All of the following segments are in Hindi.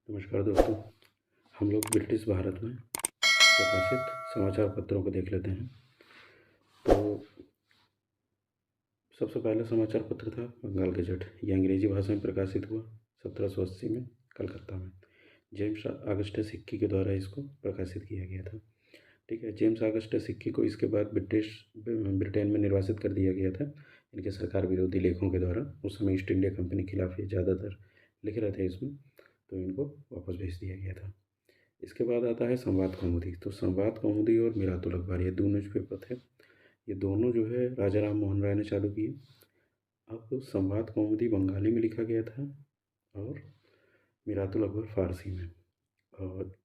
नमस्कार दोस्तों। हम लोग ब्रिटिश भारत में प्रकाशित समाचार पत्रों को देख लेते हैं। तो सबसे पहला समाचार पत्र था बंगाल गजट। ये अंग्रेजी भाषा में प्रकाशित हुआ 1780 में कलकत्ता में। जेम्स ऑगस्टस हिक्की के द्वारा इसको प्रकाशित किया गया था। ठीक है। जेम्स ऑगस्टस हिक्की को इसके बाद ब्रिटेन में निर्वासित कर दिया गया था इनके सरकार विरोधी लेखों के द्वारा। उस समय ईस्ट इंडिया कंपनी के खिलाफ ये ज़्यादातर लिख रहे थे इसमें, तो इनको वापस भेज दिया गया था। इसके बाद आता है संवाद कौमुदी। तो संवाद कौमुदी और मिरातुल अखबार, ये दो न्यूज़पेपर थे। ये दोनों जो है राजा राम मोहन राय ने चालू किए। अब संवाद कौमुदी बंगाली में लिखा गया था और मिरातुल अखबार फारसी में। और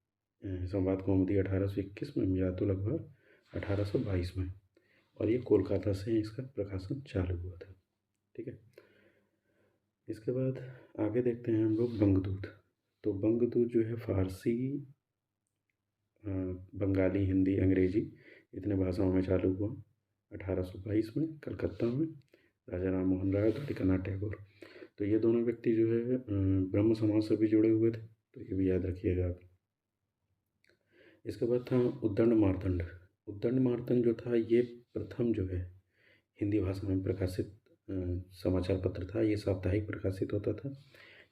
संवाद कौमुदी 1821 में, मिरातुल अखबार 1822 में। और ये कोलकाता से इसका प्रकाशन चालू हुआ था। ठीक है। इसके बाद आगे देखते हैं हम लोग बंगदूत। तो बंगदूत जो है फारसी, बंगाली, हिंदी, अंग्रेजी इतने भाषाओं में चालू हुआ 1822 में कलकत्ता में। राजा राम मोहन राय और द्वारिकानाथ टैगोर, तो ये दोनों व्यक्ति जो है ब्रह्म समाज से भी जुड़े हुए थे, तो ये भी याद रखिएगा आप। इसके बाद था उद्दंड मार्तंड। उद्दंड मार्तंड जो था ये प्रथम जो है हिंदी भाषा में प्रकाशित समाचार पत्र था। ये साप्ताहिक प्रकाशित होता था,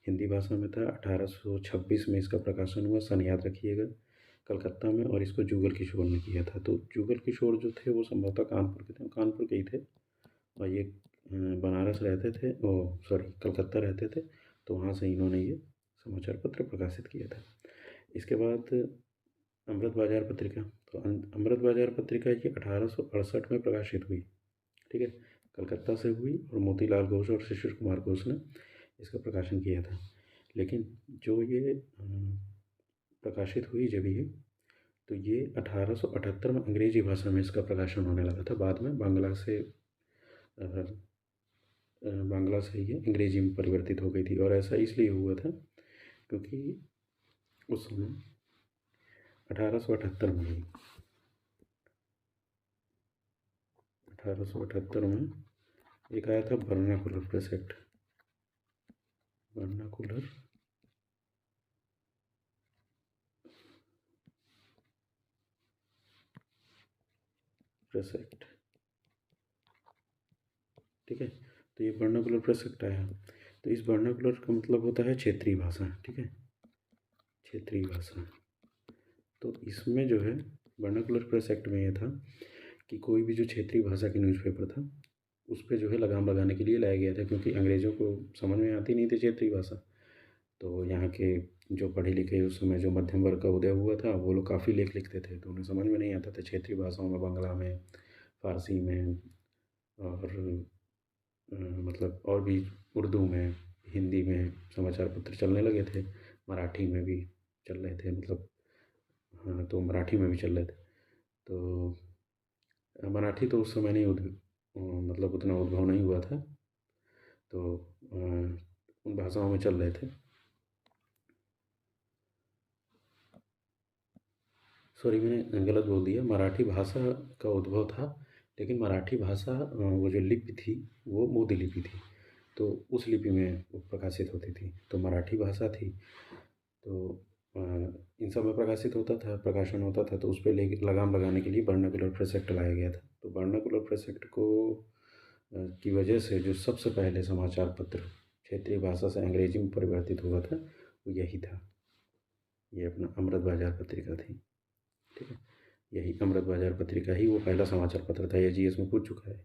हिंदी भाषा में था। 1826 में इसका प्रकाशन हुआ, सन याद रखिएगा, कलकत्ता में। और इसको जुगल किशोर ने किया था। तो जुगल किशोर जो थे वो संभवतः कानपुर के थे, कानपुर के ही थे। और ये बनारस रहते थे, कलकत्ता रहते थे। तो वहाँ से इन्होंने ये समाचार पत्र प्रकाशित किया था। इसके बाद अमृत बाजार पत्रिका। तो अमृत बाजार पत्रिका ये 1868 में प्रकाशित हुई। ठीक है। कलकत्ता से हुई और मोतीलाल घोष और शिशिर कुमार घोष ने इसका प्रकाशन किया था। लेकिन जो ये प्रकाशित हुई जब ये, तो ये 1878 में अंग्रेजी भाषा में इसका प्रकाशन होने लगा था। बाद में बांग्ला से ये अंग्रेजी में परिवर्तित हो गई थी। और ऐसा इसलिए हुआ था क्योंकि उस समय 1878 में ही 1878 में एक आया था vernacular press act. Vernacular press act. ठीक है। तो ये वर्नाकुलर प्रेस एक्ट आया। तो इस वर्नाकुलर का मतलब होता है क्षेत्रीय भाषा। ठीक है, क्षेत्रीय भाषा। तो इसमें जो है वर्नाकुलर प्रेस एक्ट में यह था कि कोई भी जो क्षेत्रीय भाषा की न्यूज़पेपर था उस पर जो है लगाम लगाने के लिए लाया गया था, क्योंकि अंग्रेज़ों को समझ में आती नहीं थी क्षेत्रीय भाषा। तो यहाँ के जो पढ़े लिखे उस समय जो मध्यम वर्ग का उदय हुआ था, वो लोग काफ़ी लेख लिखते थे, तो उन्हें समझ में नहीं आता था क्षेत्रीय भाषाओं में, बांग्ला में, फारसी में, और मतलब और भी उर्दू में, हिंदी में समाचार पत्र चलने लगे थे। मराठी में भी चल रहे थे, मतलब हाँ, तो मराठी में भी चल रहे थे। तो मराठी तो उस समय नहीं मतलब उतना उद्भव नहीं हुआ था, तो उन भाषाओं में चल रहे थे। सॉरी, मैंने गलत बोल दिया, मराठी भाषा का उद्भव था, लेकिन मराठी भाषा वो जो लिपि थी वो मोदी लिपि थी, तो उस लिपि में वो प्रकाशित होती थी, तो मराठी भाषा थी। तो इन सब में प्रकाशित होता था, प्रकाशन होता था। तो उस पर लगाम लगाने के लिए वर्नाकुलर प्रेस एक्ट लाया गया था। तो वर्नाकुलर प्रेस एक्ट को की वजह से जो सबसे पहले समाचार पत्र क्षेत्रीय भाषा से अंग्रेजी में परिवर्तित हुआ था वो यही था, ये अपना अमृत बाजार पत्रिका थी। ठीक है, यही अमृत बाजार पत्रिका ही वो पहला समाचार पत्र था। ये जीएस में पूछ चुका है,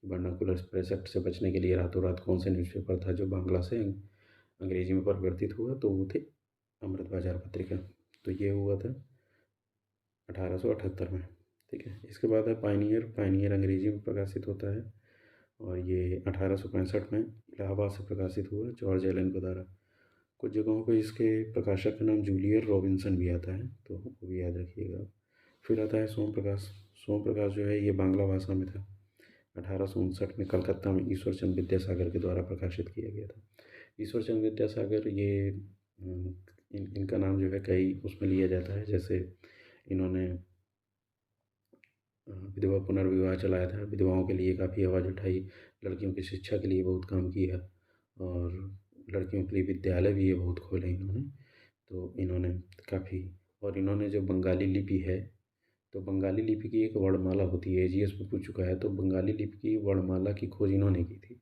वर्नाकुलर प्रेस एक्ट से बचने के लिए रातों रात कौन से न्यूज़पेपर था जो बांग्ला से अंग्रेजी में परिवर्तित हुआ, तो वो थे अमृत बाजार पत्रिका। तो ये हुआ था 1878 में। ठीक है। इसके बाद है पायनियर। पायनियर अंग्रेजी में प्रकाशित होता है और ये 1865 में इलाहाबाद से प्रकाशित हुआ जॉर्ज एलन के द्वारा। कुछ जगहों पे इसके प्रकाशक का नाम जूलियर रॉबिन्सन भी आता है, तो वो भी याद रखिएगा। फिर आता है सोम प्रकाश। सोम प्रकाश जो है ये बांग्ला भाषा में था। 1859 में कलकत्ता में ईश्वर चंद्र विद्यासागर के द्वारा प्रकाशित किया गया था। ईश्वर चंद्र विद्यासागर ये इनका नाम जो है कई उसमें लिया जाता है, जैसे इन्होंने विधवा पुनर्विवाह चलाया था, विधवाओं के लिए काफ़ी आवाज़ उठाई, लड़कियों की शिक्षा के लिए बहुत काम किया, और लड़कियों के लिए विद्यालय भी ये बहुत खोले इन्होंने। तो इन्होंने काफ़ी, और इन्होंने जो बंगाली लिपि है, तो बंगाली लिपि की एक वर्णमाला होती है, एजीएस में पूछ चुका है, तो बंगाली लिपि की वर्णमाला की खोज इन्होंने की थी।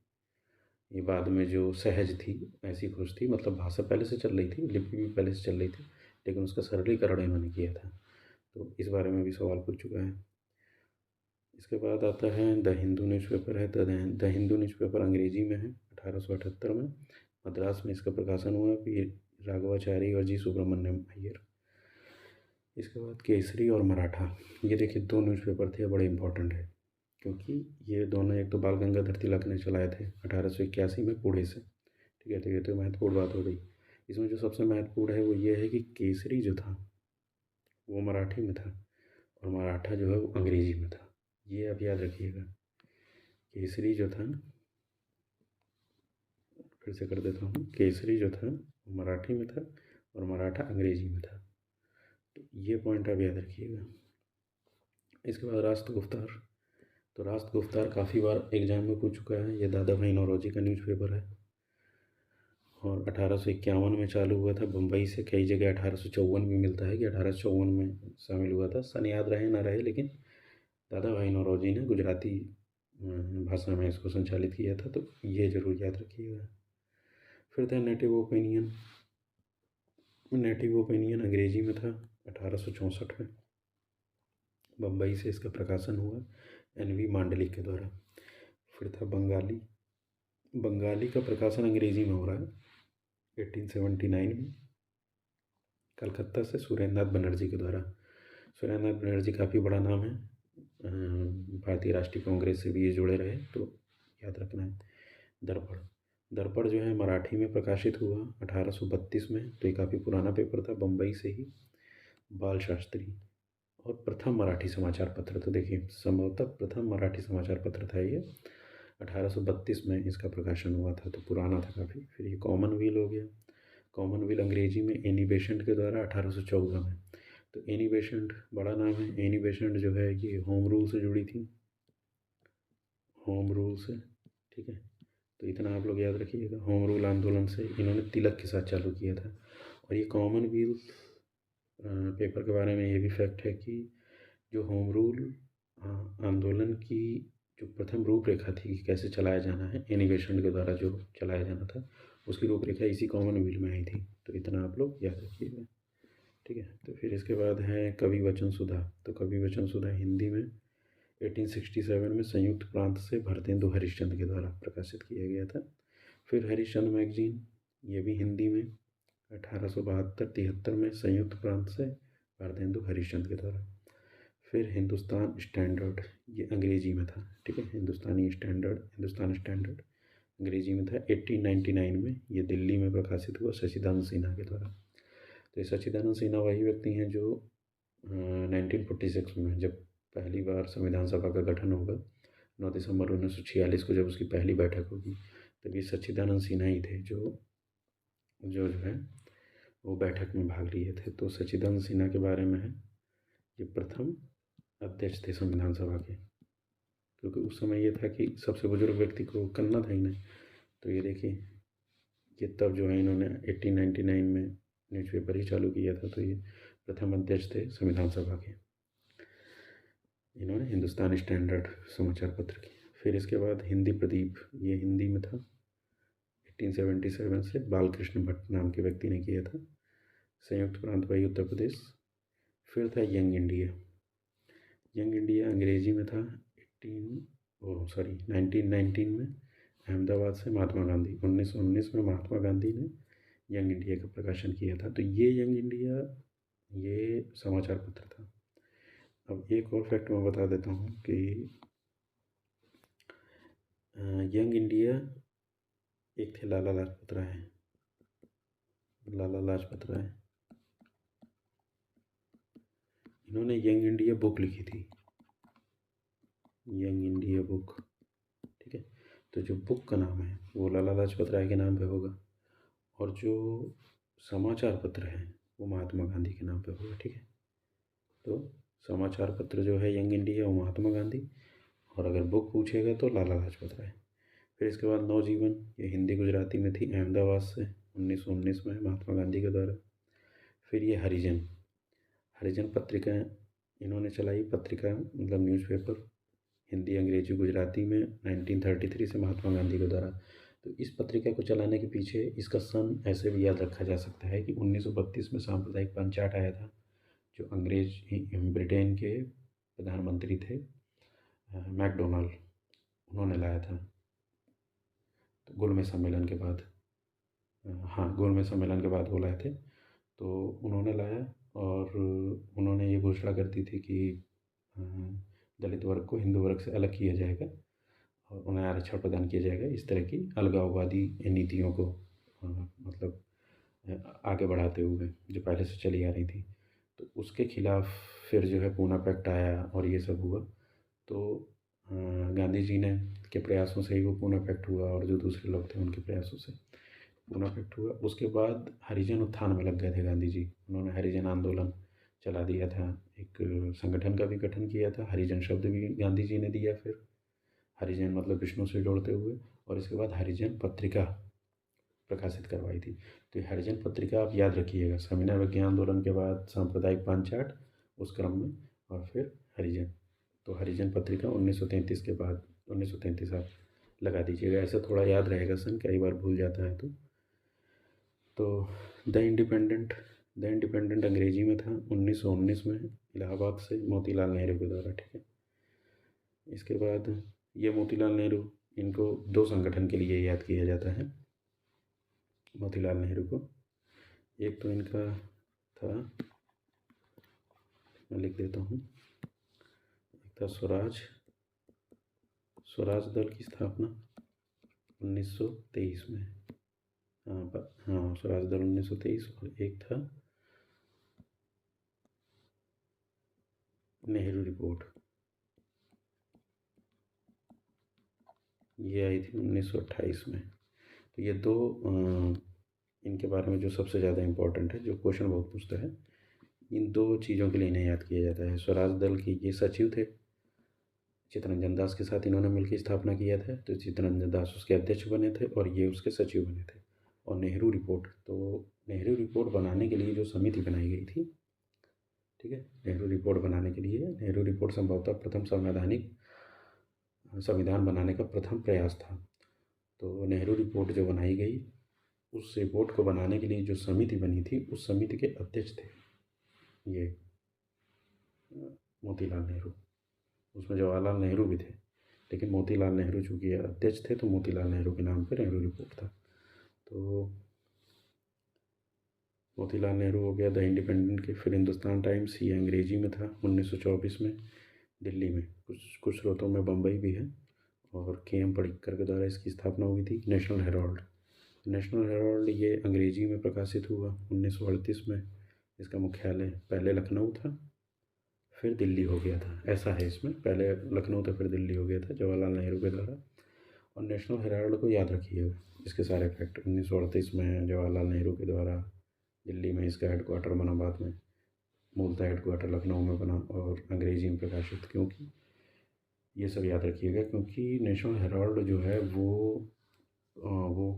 ये बाद में जो सहज थी ऐसी खोज थी, मतलब भाषा पहले से चल रही थी, लिपि भी पहले से चल रही थी, लेकिन उसका सरलीकरण इन्होंने किया था। तो इस बारे में भी सवाल पूछ चुका है। इसके बाद आता है द हिंदू न्यूज़पेपर है। द हिंदू न्यूज़पेपर अंग्रेजी में है, 1878 में मद्रास में इसका प्रकाशन हुआ, पी राघवाचारी और जी सुब्रमण्यम अय्यर। इसके बाद केसरी और मराठा, ये देखिए दो न्यूज़पेपर थे, बड़े इंपॉर्टेंट है, क्योंकि ये दोनों, एक तो बाल गंगाधर तिलक ने चलाए थे 1881 में पुणे से, ठीक है। तो ये तो महत्वपूर्ण बात हो गई। इसमें जो सबसे महत्वपूर्ण है वो ये है कि केसरी जो था वो मराठी में था, और मराठा जो है वो अंग्रेजी में था। ये आप याद रखिएगा। केसरी जो था, फिर से कर देता हूँ, केसरी जो था वो मराठी में था और मराठा अंग्रेजी में था। तो ये पॉइंट आप याद रखिएगा। इसके बाद राष्ट्र गुफ्तार, तो राष्ट्र गुफ्तार काफ़ी बार एग्जाम में पूछ चुका है। ये दादा भाई नौरोजी का न्यूज़पेपर है और 1851 में चालू हुआ था बम्बई से। कई जगह 1854 भी मिलता है कि 1854 में शामिल हुआ था, सन याद रहे ना रहे, लेकिन दादा भाई नौरोजी ने गुजराती भाषा में इसको संचालित किया था, तो ये ज़रूर याद रखिएगा। फिर था नेटिव ओपिनियन। नेटिव ओपिनियन अंग्रेजी में था 1864 में, बम्बई से इसका प्रकाशन हुआ एनवी मांडलिक के द्वारा। फिर था बंगाली। बंगाली का प्रकाशन अंग्रेजी में हो रहा है 1879 में, कलकत्ता से सुरेंद्रनाथ बनर्जी के द्वारा। सुरेंद्रनाथ बनर्जी काफ़ी बड़ा नाम है, भारतीय राष्ट्रीय कांग्रेस से भी ये जुड़े रहे, तो याद रखना है। दर्पण, दर्पण जो है मराठी में प्रकाशित हुआ 1832 में, तो ये काफ़ी पुराना पेपर था, बम्बई से ही। बाल शास्त्री, और प्रथम मराठी समाचार पत्र, तो देखिए संभवतः प्रथम मराठी समाचार पत्र था ये, 1832 में इसका प्रकाशन हुआ था, तो पुराना था काफ़ी। फिर ये कॉमनवेल हो गया। कॉमनवेल अंग्रेजी में एनी बेसेंट के द्वारा 1814 में। तो एनी बेसेंट बड़ा नाम है। एनी बेसेंट जो है ये होम रूल से जुड़ी थी, होम रूल से, ठीक है। तो इतना आप लोग याद रखिएगा। होम रूल आंदोलन से इन्होंने तिलक के साथ चालू किया था। और ये कॉमनवेल्थ पेपर के बारे में ये भी फैक्ट है कि जो होम रूल आंदोलन की जो प्रथम रूपरेखा थी कि कैसे चलाया जाना है, एनी बेसेंट के द्वारा जो चलाया जाना था, उसकी रूपरेखा इसी कॉमनवेल्थ में आई थी। तो इतना आप लोग याद रखिएगा, ठीक है। तो फिर इसके बाद है कवि वचन सुधा। तो कवि वचन सुधा हिंदी में 1867 में संयुक्त प्रांत से भरतेंदु हरिश्चंद्र के द्वारा प्रकाशित किया गया था। फिर हरिश्चंद्र मैगजीन, ये भी हिंदी में 1872-73 में संयुक्त प्रांत से भारतेंदु हरिश्चंद्र के द्वारा। फिर हिंदुस्तान स्टैंडर्ड, ये अंग्रेजी में था, ठीक है। हिंदुस्तान स्टैंडर्ड अंग्रेजी में था 1899 में, ये दिल्ली में प्रकाशित हुआ सच्चिदानंद सिन्हा के द्वारा। तो ये सच्चिदानंद सिन्हा वही व्यक्ति हैं जो 1946 में, जब पहली बार संविधान सभा का गठन होगा 9 दिसंबर 1946 को, जब उसकी पहली बैठक होगी, तब ये सच्चिदानंद सिन्हा ही थे जो जो है वो बैठक में भाग लिए थे। तो सच्चिदानंद सिन्हा के बारे में है, ये प्रथम अध्यक्ष थे संविधान सभा के, क्योंकि उस समय ये था कि सबसे बुजुर्ग व्यक्ति को करना था इन्हें। तो ये देखिए, ये तब जो है इन्होंने 1899 में न्यूज़पेपर ही चालू किया था, तो ये प्रथम अध्यक्ष थे संविधान सभा के, इन्होंने हिंदुस्तान स्टैंडर्ड समाचार पत्र की। फिर इसके बाद हिंदी प्रदीप, ये हिंदी में था 1877 से, बालकृष्ण भट्ट नाम के व्यक्ति ने किया था, संयुक्त प्रांत वही उत्तर प्रदेश। फिर था यंग इंडिया। यंग इंडिया अंग्रेजी में था 1919 में, अहमदाबाद से महात्मा गांधी, 1919 में महात्मा गांधी ने यंग इंडिया का प्रकाशन किया था। तो ये यंग इंडिया ये समाचार पत्र था। अब एक और फैक्ट मैं बता देता हूँ कि यंग इंडिया एक थे लाला लाजपत राय। लाला लाजपत राय, इन्होंने यंग इंडिया बुक लिखी थी, यंग इंडिया बुक, ठीक है। तो जो बुक का नाम है वो लाला लाजपत राय के नाम पे होगा, और जो समाचार पत्र है वो महात्मा गांधी के नाम पे होगा, ठीक है। तो समाचार पत्र जो है यंग इंडिया वो महात्मा गांधी, और अगर बुक पूछेगा तो लाला लाजपत राय। फिर इसके बाद नवजीवन, ये हिंदी गुजराती में थी, अहमदाबाद से 1919 में महात्मा गांधी के द्वारा। फिर ये हरिजन हरिजन पत्रिका इन्होंने चलाई, पत्रिका मतलब न्यूज़पेपर, हिंदी, अंग्रेजी, गुजराती में 1933 से महात्मा गांधी के द्वारा। तो इस पत्रिका को चलाने के पीछे इसका सन ऐसे भी याद रखा जा सकता है कि 1932 में सांप्रदायिक पंचायत आया था, जो अंग्रेज ब्रिटेन के प्रधानमंत्री थे मैकडोनाल्ड, उन्होंने लाया था। तो गोलमेज सम्मेलन के बाद, हाँ गोलमेज सम्मेलन के बाद वो लाए थे। तो उन्होंने लाया और उन्होंने ये घोषणा कर दी थी कि दलित वर्ग को हिंदू वर्ग से अलग किया जाएगा और उन्हें आरक्षण प्रदान किया जाएगा। इस तरह की अलगाववादी नीतियों को मतलब आगे बढ़ाते हुए जो पहले से चली आ रही थी, तो उसके खिलाफ फिर जो है पूना पैक्ट आया और ये सब हुआ। तो गांधी जी ने के प्रयासों से ही वो पूना पैक्ट हुआ और जो दूसरे लोग थे उनके प्रयासों से पूना पैक्ट हुआ। उसके बाद हरिजन उत्थान में लग गए थे गांधी जी। उन्होंने हरिजन आंदोलन चला दिया था, एक संगठन का भी गठन किया था, हरिजन शब्द भी गांधी जी ने दिया। फिर हरिजन मतलब विष्णु से जोड़ते हुए, और इसके बाद हरिजन पत्रिका प्रकाशित करवाई थी। तो ये हरिजन पत्रिका आप याद रखिएगा, सविनय अवज्ञा आंदोलन के बाद सांप्रदायिक पंचायत उस क्रम में, और फिर हरिजन। तो हरिजन पत्रिका 1933 के बाद 1933 आप लगा दीजिएगा, ऐसा थोड़ा याद रहेगा सन, कई बार भूल जाता है। तो द इंडिपेंडेंट अंग्रेजी में था 1919 में, इलाहाबाद से मोतीलाल नेहरू के द्वारा। ठीक है, इसके बाद ये मोतीलाल नेहरू, इनको दो संगठन के लिए याद किया जाता है मोतीलाल नेहरू को। एक तो इनका था, मैं लिख देता हूँ, एक था स्वराज दल की स्थापना 1923 में। हाँ स्वराज दल 1923, और एक था नेहरू रिपोर्ट, ये आई थी 1928 में। तो ये दो इनके बारे में जो सबसे ज़्यादा इम्पोर्टेंट है, जो क्वेश्चन बहुत पूछता है, इन दो चीज़ों के लिए इन्हें याद किया जाता है। स्वराज दल की ये सचिव थे, चित्तरंजन दास के साथ इन्होंने मिलकर स्थापना किया था। तो चित्तरंजन दास उसके अध्यक्ष बने थे और ये उसके सचिव बने थे। और नेहरू रिपोर्ट, तो नेहरू रिपोर्ट बनाने के लिए जो समिति बनाई गई थी, ठीक है, नेहरू रिपोर्ट बनाने के लिए, नेहरू रिपोर्ट संभवतः प्रथम संविधान बनाने का प्रथम प्रयास था। तो नेहरू रिपोर्ट जो बनाई गई, उस रिपोर्ट को बनाने के लिए जो समिति बनी थी, उस समिति के अध्यक्ष थे ये मोतीलाल नेहरू। उसमें जवाहरलाल नेहरू भी थे, लेकिन मोतीलाल नेहरू चूँकि अध्यक्ष थे, तो मोतीलाल नेहरू के नाम पर नेहरू रिपोर्ट था। तो मोतीलाल नेहरू हो गया द इंडिपेंडेंट के। फिर हिंदुस्तान टाइम्स, ये अंग्रेजी में था 1924 में, दिल्ली में, कुछ स्रोतों में बम्बई भी है, और के.एम. पडिक्कर के द्वारा इसकी स्थापना हुई थी। नेशनल हेराल्ड ये अंग्रेजी में प्रकाशित हुआ 1938 में। इसका मुख्यालय पहले लखनऊ था, फिर दिल्ली हो गया था, ऐसा है इसमें, पहले लखनऊ था फिर दिल्ली हो गया था जवाहरलाल नेहरू के द्वारा। और नेशनल हेराल्ड को याद रखिएगा, इसके सारे फैक्ट। 1938 में जवाहरलाल नेहरू के द्वारा दिल्ली में इसका हेडक्वार्टर बना, बाद में मूलतः हेडक्वार्टर लखनऊ में बना और अंग्रेजी में प्रकाशित। क्योंकि ये सब याद रखिएगा, क्योंकि नेशनल हेराल्ड जो है वो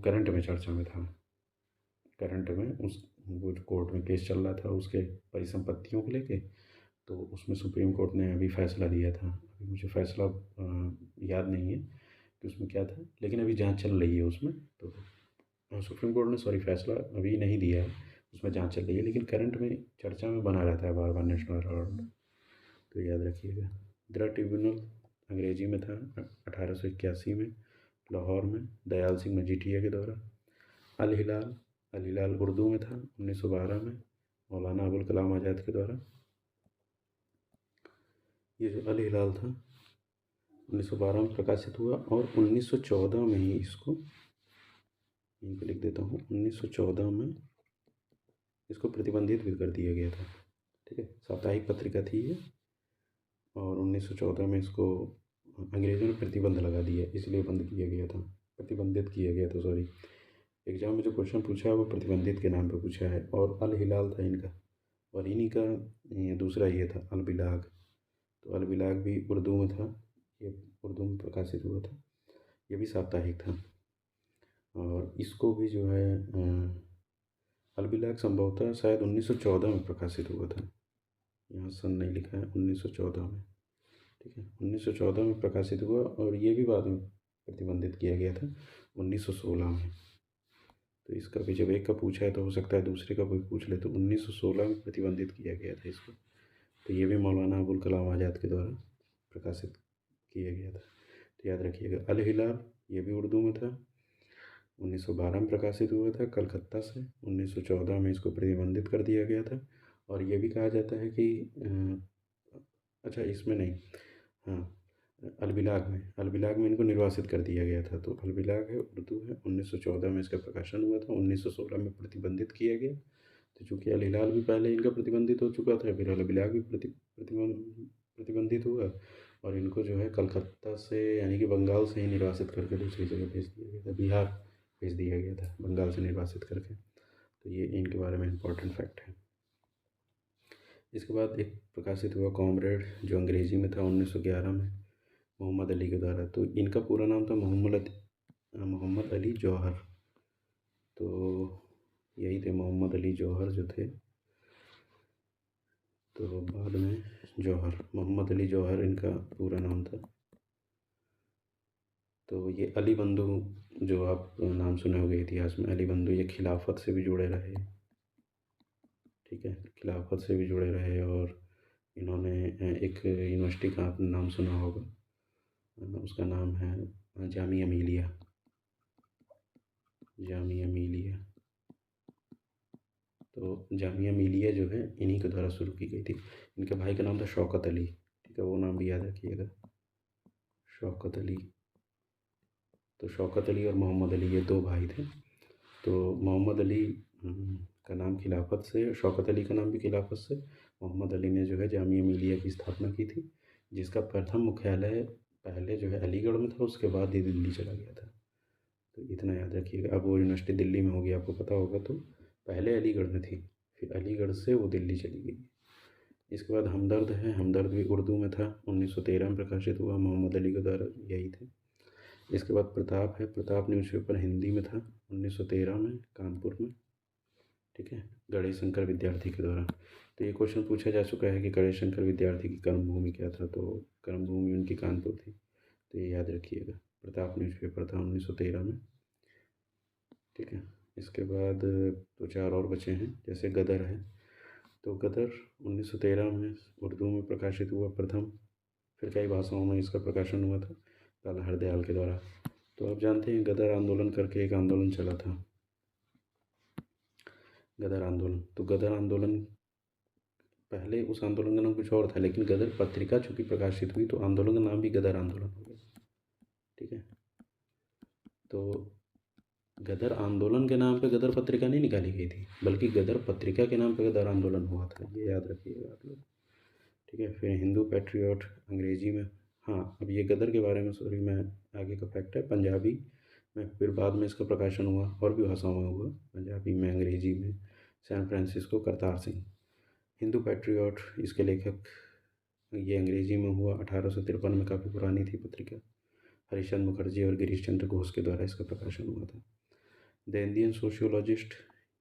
करंट में चर्चा में था। करंट में वो कोर्ट में केस चल रहा था उसके परिसंपत्तियों को लेके, तो उसमें सुप्रीम कोर्ट ने अभी फैसला दिया था। अभी मुझे फैसला याद नहीं है कि उसमें क्या था, लेकिन अभी जांच चल रही है उसमें। तो सुप्रीम कोर्ट ने फैसला अभी नहीं दिया है, उसमें जांच चल रही है, लेकिन करंट में चर्चा में बना रहता है बार बार नेशनल हेराल्ड, तो याद रखिएगा। द ट्रिब्यूनल अंग्रेजी में था 1881 में, लाहौर में, दयाल सिंह मजीठिया के द्वारा। अल हिलाल उर्दू में था 1912 में, मौलाना अबुल कलाम आज़ाद के द्वारा। ये जो अल हिलाल था 1912 में प्रकाशित हुआ, और 1914 में ही इसको, यहीं पे लिख देता हूँ, 1914 में इसको प्रतिबंधित भी कर दिया गया था। ठीक है, साप्ताहिक पत्रिका थी ये, और 1914 में इसको अंग्रेज़ों ने प्रतिबंध लगा दिया, इसलिए बंद किया गया था, प्रतिबंधित किया गया था, सॉरी। एग्जाम में जो क्वेश्चन पूछा है वो प्रतिबंधित के नाम पे पूछा है। और अल हिलाल था इनका, और इन्हीं का दूसरा ये था अल बिलाग। तो अल बिलाग भी उर्दू में था, ये उर्दू में प्रकाशित हुआ था, ये भी साप्ताहिक था। और इसको भी जो है अलबिलाग संभवतः शायद 1914 में प्रकाशित हुआ था। यहाँ सन नहीं लिखा है, 1914 में। ठीक है, 1914 में प्रकाशित हुआ और ये भी बाद में प्रतिबंधित किया गया था 1916 में। तो इसका भी जब एक का पूछा है तो हो सकता है दूसरे का भी पूछ ले, तो 1916 में प्रतिबंधित किया गया था इसको। तो ये भी मौलाना अबुल कलाम आज़ाद के द्वारा प्रकाशित किया गया था। तो याद रखिएगा। अल हिलाल ये भी उर्दू में था, 1912 में प्रकाशित हुआ था कलकत्ता से। 1914 में इसको प्रतिबंधित कर दिया गया था। और ये भी कहा जाता है कि अच्छा इसमें नहीं, हाँ, अलबिलाग में इनको निर्वासित कर दिया गया था। तो अलबिलाग है, उर्दू है, 1914 में इसका प्रकाशन हुआ था, 1916 में प्रतिबंधित किया गया। तो चूँकि अल हिलाल भी पहले इनका प्रतिबंधित हो चुका था, फिर अलबिलाग भी प्रतिबंधित हुआ और इनको जो है कलकत्ता से यानी कि बंगाल से ही निर्वासित करके दूसरी जगह भेज दिया गया था, बिहार भेज दिया गया था बंगाल से निर्वासित करके। तो ये इनके बारे में इम्पोर्टेंट फैक्ट है। इसके बाद एक प्रकाशित हुआ कॉमरेड, जो अंग्रेज़ी में था 1911 में, मोहम्मद अली के द्वारा। तो इनका पूरा नाम था मोहम्मद अली जौहर। तो यही थे मोहम्मद अली जौहर जो थे। तो बाद में मोहम्मद अली जौहर इनका पूरा नाम था। तो ये अली बंधु, जो आप नाम सुने होंगे इतिहास में, अली बंधु, ये खिलाफत से भी जुड़े रहे। ठीक है, खिलाफत से भी जुड़े रहे। और इन्होंने एक यूनिवर्सिटी का आपने नाम सुना होगा, उसका नाम है जामिया मिलिया। तो जामिया मिलिया जो है इन्हीं के द्वारा शुरू की गई थी। इनके भाई का नाम था शौकत अली। ठीक है, वो नाम भी याद रखिएगा, शौकत अली। तो शौकत अली और मोहम्मद अली ये दो भाई थे। तो मोहम्मद अली का नाम खिलाफत से, शौकत अली का नाम भी खिलाफत से, मोहम्मद अली ने जो है जामिया मिलिया की स्थापना की थी, जिसका प्रथम मुख्यालय पहले जो है अलीगढ़ में था, उसके बाद ये दिल्ली चला गया था। तो इतना याद रखिएगा। अब वो यूनिवर्सिटी दिल्ली में होगी, आपको पता होगा। तो पहले अलीगढ़ में थी, फिर अलीगढ़ से वो दिल्ली चली गई। इसके बाद हमदर्द है, हमदर्द भी उर्दू में था, 1913 में प्रकाशित हुआ, मोहम्मद अली के द्वारा यही थे। इसके बाद प्रताप है, प्रताप न्यूज़पेपर हिंदी में था 1913 में, कानपुर में। ठीक है, गणेश शंकर विद्यार्थी के द्वारा। तो ये क्वेश्चन पूछा जा चुका है कि गणेश शंकर विद्यार्थी की कर्मभूमि क्या था, तो कर्मभूमि उनकी कानपुर थी। तो ये याद रखिएगा, प्रताप न्यूज़पेपर था 1913 में। ठीक है, इसके बाद दो चार और बचे हैं, जैसे गदर है। तो गदर 1913 में उर्दू में प्रकाशित हुआ प्रथम, फिर कई भाषाओं में इसका प्रकाशन हुआ था लाला हरदयाल के द्वारा। तो आप जानते हैं गदर आंदोलन करके एक आंदोलन चला था, गदर आंदोलन। तो गदर आंदोलन, पहले उस आंदोलन का नाम कुछ और था, लेकिन गदर पत्रिका चूँकि प्रकाशित हुई तो आंदोलन का नाम भी गदर आंदोलन हो गया। ठीक है, तो गदर आंदोलन के नाम पे गदर पत्रिका नहीं निकाली गई थी, बल्कि गदर पत्रिका के नाम पे गदर आंदोलन हुआ था, ये याद रखिएगा आप लोग। ठीक है, फिर हिंदू पैट्रियट अंग्रेजी में। हाँ, अब ये गदर के बारे में सॉरी, मैं आगे का फैक्ट है, पंजाबी में फिर बाद में इसका प्रकाशन हुआ, और भी भाषाओं में हुआ, पंजाबी में, अंग्रेजी में, San Francisco Kartar Singh. Hindu Patriot, इसके लेखक, ये अंग्रेजी में हुआ, 1853 में, काफ़ी पुरानी थी पत्रिका। हरिश्चंद्र मुखर्जी और गिरीश चंद्र घोष के द्वारा इसका प्रकाशन हुआ था। द इंडियन सोशियोलॉजिस्ट,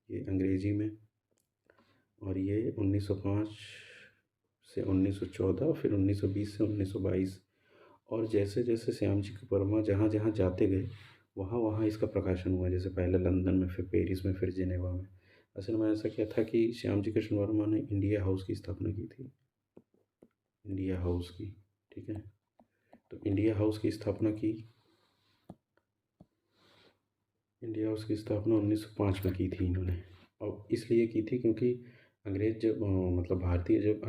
ये अंग्रेजी में, और ये 1905 से 1914, फिर 1920 से 1922। और जैसे जैसे श्याम जी वर्मा जहाँ जहाँ जाते गए वहाँ वहाँ इसका प्रकाशन हुआ, जैसे पहले लंदन में, फिर पेरिस में, फिर जिनेवा में। असल में ऐसा क्या था कि श्याम जी कृष्ण वर्मा ने इंडिया हाउस की स्थापना की थी, इंडिया हाउस की। ठीक है, तो इंडिया हाउस की स्थापना 1905 में की थी इन्होंने। और इसलिए की थी क्योंकि अंग्रेज़ जब मतलब भारतीय जब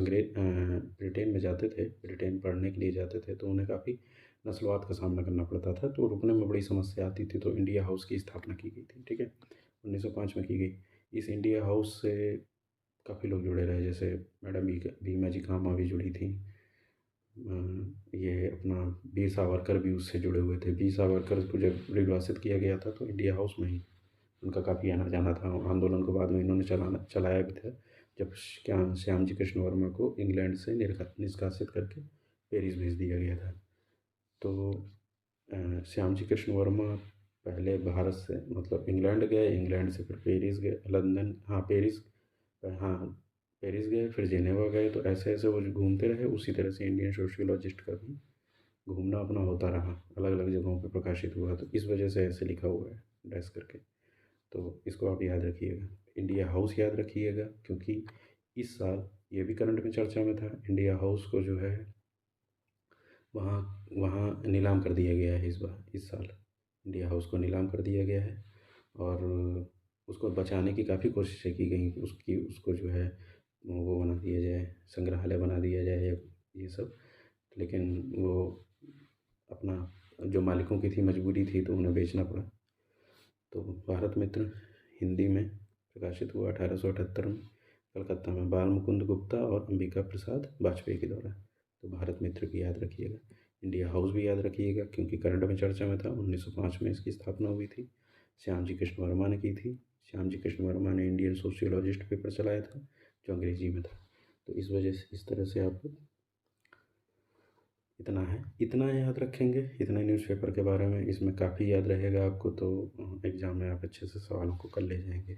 ब्रिटेन में जाते थे, ब्रिटेन पढ़ने के लिए जाते थे, तो उन्हें काफ़ी नस्लवाद का सामना करना पड़ता था, तो रुकने में बड़ी समस्या आती थी। तो इंडिया हाउस की स्थापना की गई थी। ठीक है, 1905 में की गई। इस इंडिया हाउस से काफ़ी लोग जुड़े रहे, जैसे मैडम भीमा जी कामा भी जुड़ी थी। ये अपना वीर सावरकर भी उससे जुड़े हुए थे। वीर सावरकर को जब निर्वासित किया गया था तो इंडिया हाउस में ही उनका काफ़ी आना जाना था। आंदोलन को बाद में इन्होंने चलाया भी था, जब क्या श्याम जी कृष्ण वर्मा को इंग्लैंड से निष्कासित करके पेरिस भेज दिया गया था। तो श्याम जी कृष्ण वर्मा पहले भारत से मतलब इंग्लैंड गए, इंग्लैंड से फिर पेरिस गए, लंदन, हाँ पेरिस, हाँ पेरिस गए, फिर जेनेवा गए। तो ऐसे ऐसे वो जो घूमते रहे, उसी तरह से इंडियन सोशियोलॉजिस्ट का भी घूमना अपना होता रहा, अलग अलग जगहों पे प्रकाशित हुआ। तो इस वजह से ऐसे लिखा हुआ है डैश करके। तो इसको आप याद रखिएगा। इंडिया हाउस याद रखिएगा, क्योंकि इस साल ये भी करंट में चर्चा में था। इंडिया हाउस को जो है वहाँ वहाँ नीलाम कर दिया गया है इस साल इंडिया हाउस को नीलाम कर दिया गया है। और उसको बचाने की काफ़ी कोशिशें की गई, उसको जो है वो बना दिया जाए, संग्रहालय बना दिया जाए, ये सब। लेकिन वो अपना जो मालिकों की थी मजबूरी थी, तो उन्हें बेचना पड़ा। तो भारत मित्र हिंदी में प्रकाशित हुआ 1878 में, कलकत्ता में, बाल मुकुंद गुप्ता और अंबिका प्रसाद वाजपेयी के द्वारा। तो भारत मित्र भी याद रखिएगा। इंडिया हाउस भी याद रखिएगा, क्योंकि करंट में चर्चा में था। 1905 में इसकी स्थापना हुई थी, श्याम जी कृष्ण वर्मा ने की थी। श्याम जी कृष्ण वर्मा ने इंडियन सोशियोलॉजिस्ट पेपर चलाया था, जो अंग्रेजी में था। तो इस वजह से इस तरह से आप इतना है, इतना याद रखेंगे, इतना न्यूज़पेपर के बारे में। इसमें काफ़ी याद रहेगा आपको, तो एग्ज़ाम में आप अच्छे से सवालों को कर ले जाएंगे।